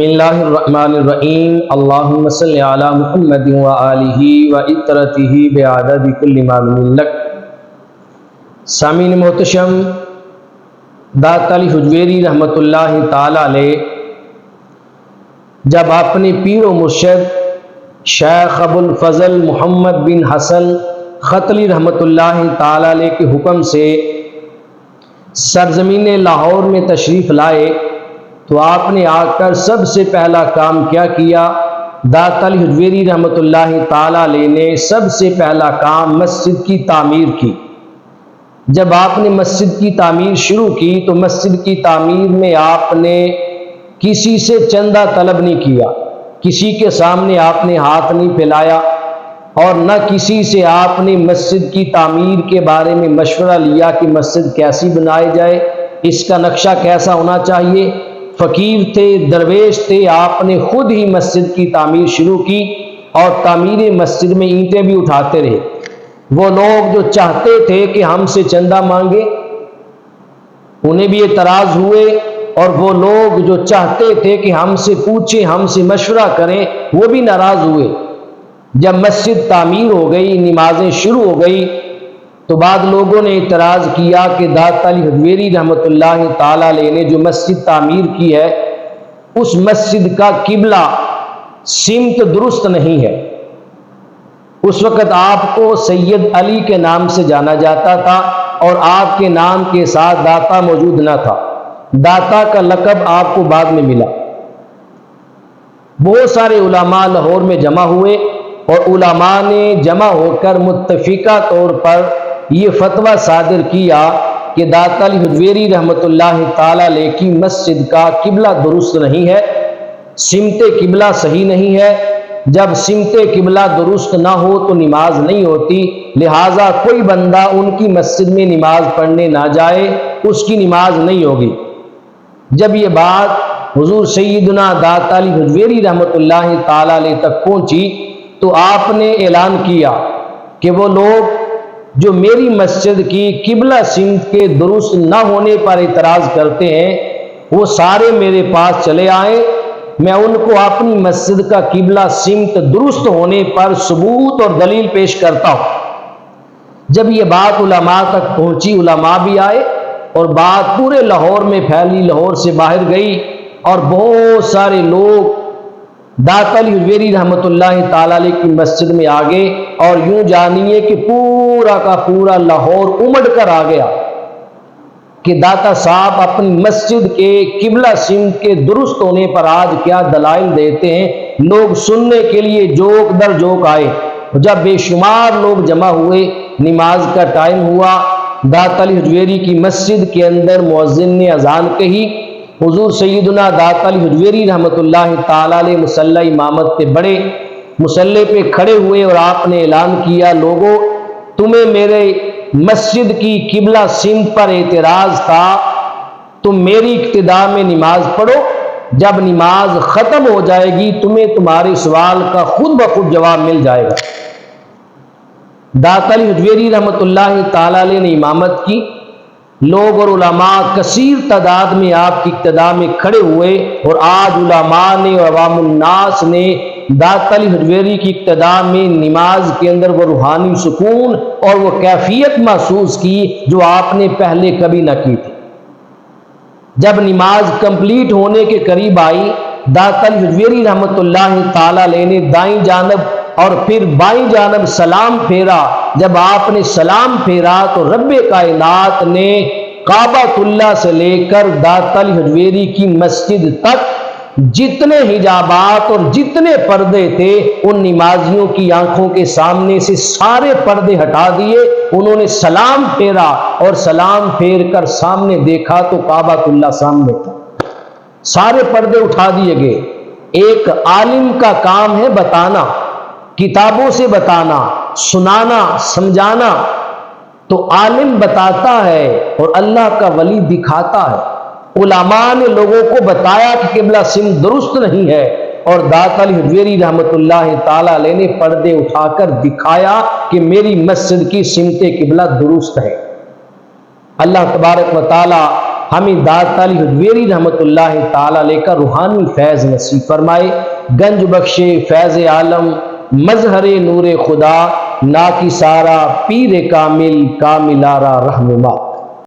بسم اللہ الرحمن الرحیم اللہم صلی علی محمد وآلہ وعطرتہ بعدد کل ما ملک۔ سامعین محتشم، داتا علی حجویری رحمۃ اللہ تعالی علیہ جب اپنے پیر و مرشد شیخ ابو الفضل محمد بن حسن ختلی رحمۃ اللہ تعالی علیہ کے حکم سے سرزمین لاہور میں تشریف لائے تو آپ نے آ کر سب سے پہلا کام کیا کیا؟ داتا علی حجویری رحمۃ اللہ تعالی علیہ نے سب سے پہلا کام مسجد کی تعمیر کی۔ جب آپ نے مسجد کی تعمیر شروع کی تو مسجد کی تعمیر میں آپ نے کسی سے چندہ طلب نہیں کیا، کسی کے سامنے آپ نے ہاتھ نہیں پھیلایا، اور نہ کسی سے آپ نے مسجد کی تعمیر کے بارے میں مشورہ لیا کہ مسجد کیسی بنائی جائے، اس کا نقشہ کیسا ہونا چاہیے۔ فقیر تھے، درویش تھے، آپ نے خود ہی مسجد کی تعمیر شروع کی اور تعمیر مسجد میں اینٹیں بھی اٹھاتے رہے۔ وہ لوگ جو چاہتے تھے کہ ہم سے چندہ مانگے انہیں بھی اعتراض ہوئے، اور وہ لوگ جو چاہتے تھے کہ ہم سے پوچھیں، ہم سے مشورہ کریں، وہ بھی ناراض ہوئے۔ جب مسجد تعمیر ہو گئی، نمازیں شروع ہو گئی، تو بعد لوگوں نے اعتراض کیا کہ داتا علی حجویری رحمۃ اللہ تعالی علیہ نے جو مسجد تعمیر کی ہے اس مسجد کا قبلہ سمت درست نہیں ہے۔ اس وقت آپ کو سید علی کے نام سے جانا جاتا تھا اور آپ کے نام کے ساتھ داتا موجود نہ تھا، داتا کا لقب آپ کو بعد میں ملا۔ بہت سارے علماء لاہور میں جمع ہوئے اور علماء نے جمع ہو کر متفقہ طور پر یہ فتویٰ صادر کیا کہ داتا علی حجویری رحمۃ اللہ تعالی علیہ کی مسجد کا قبلہ درست نہیں ہے، سمت قبلہ صحیح نہیں ہے۔ جب سمت قبلہ درست نہ ہو تو نماز نہیں ہوتی، لہٰذا کوئی بندہ ان کی مسجد میں نماز پڑھنے نہ جائے، اس کی نماز نہیں ہوگی۔ جب یہ بات حضور سیدنا داتا علی حجویری رحمۃ اللہ تعالی علیہ تک پہنچی تو آپ نے اعلان کیا کہ وہ لوگ جو میری مسجد کی قبلہ سمت کے درست نہ ہونے پر اعتراض کرتے ہیں وہ سارے میرے پاس چلے آئیں، میں ان کو اپنی مسجد کا قبلہ سمت درست ہونے پر ثبوت اور دلیل پیش کرتا ہوں۔ جب یہ بات علماء تک پہنچی، علماء بھی آئے اور بات پورے لاہور میں پھیلی، لاہور سے باہر گئی، اور بہت سارے لوگ داتا علی حجویری رحمۃ اللہ تعالی علیہ کی مسجد میں آ گئے، اور یوں جانیے کہ پورا کا پورا لاہور امڑ کر آ گیا کہ داتا صاحب اپنی مسجد کے قبلہ سمت کے درست ہونے پر آج کیا دلائل دیتے ہیں۔ لوگ سننے کے لیے جوک در جوک آئے۔ جب بے شمار لوگ جمع ہوئے، نماز کا ٹائم ہوا، داتا علی حجویری کی مسجد کے اندر مؤذن نے اذان کہی، حضور سیدنا داتا علی حجویری رحمۃ اللہ تعالی علیہ مصلی امامت پہ بڑے، مصلی پہ کھڑے ہوئے اور آپ نے اعلان کیا، لوگوں تمہیں میرے مسجد کی قبلہ سمت پر اعتراض تھا، تم میری اقتداء میں نماز پڑھو، جب نماز ختم ہو جائے گی تمہیں تمہارے سوال کا خود بخود جواب مل جائے گا۔ داتا علی حجویری رحمۃ اللہ تعالی علیہ نے امامت کی، لوگ اور علماء کثیر تعداد میں آپ کی اقتداء میں کھڑے ہوئے، اور آج علماء نے اور عوام الناس نے داتا علی حجویری کی اقتداء میں نماز کے اندر وہ روحانی سکون اور وہ کیفیت محسوس کی جو آپ نے پہلے کبھی نہ کی تھی۔ جب نماز کمپلیٹ ہونے کے قریب آئی، داتا علی حجویری رحمۃ اللہ تعالی علیہ نے دائیں جانب اور پھر بائیں جانب سلام پھیرا۔ جب آپ نے سلام پھیرا تو رب کائنات نے کعبۃ اللہ سے لے کر داتا علی حجویری کی مسجد تک جتنے حجابات اور جتنے پردے تھے ان نمازیوں کی آنکھوں کے سامنے سے سارے پردے ہٹا دیے، انہوں نے سلام پھیرا اور سلام پھیر کر سامنے دیکھا تو کعبۃ اللہ سامنے تھا، سارے پردے اٹھا دیے گئے۔ ایک عالم کا کام ہے بتانا، کتابوں سے بتانا، سنانا، سمجھانا، تو عالم بتاتا ہے اور اللہ کا ولی دکھاتا ہے۔ علماء نے لوگوں کو بتایا کہ قبلہ سمت درست نہیں ہے، اور داتا علی حجویری رحمۃ اللہ تعالی علیہ نے پردے اٹھا کر دکھایا کہ میری مسجد کی سمت قبلہ درست ہے۔ اللہ تبارک و تعالی ہمیں داتا علی حجویری رحمۃ اللہ تعالی علیہ کا روحانی فیض نصیب فرمائے، گنج بخشے، فیض عالم، مظہر نور خدا، نا کی سارا، پیر کامل، کامل آرا رہنما۔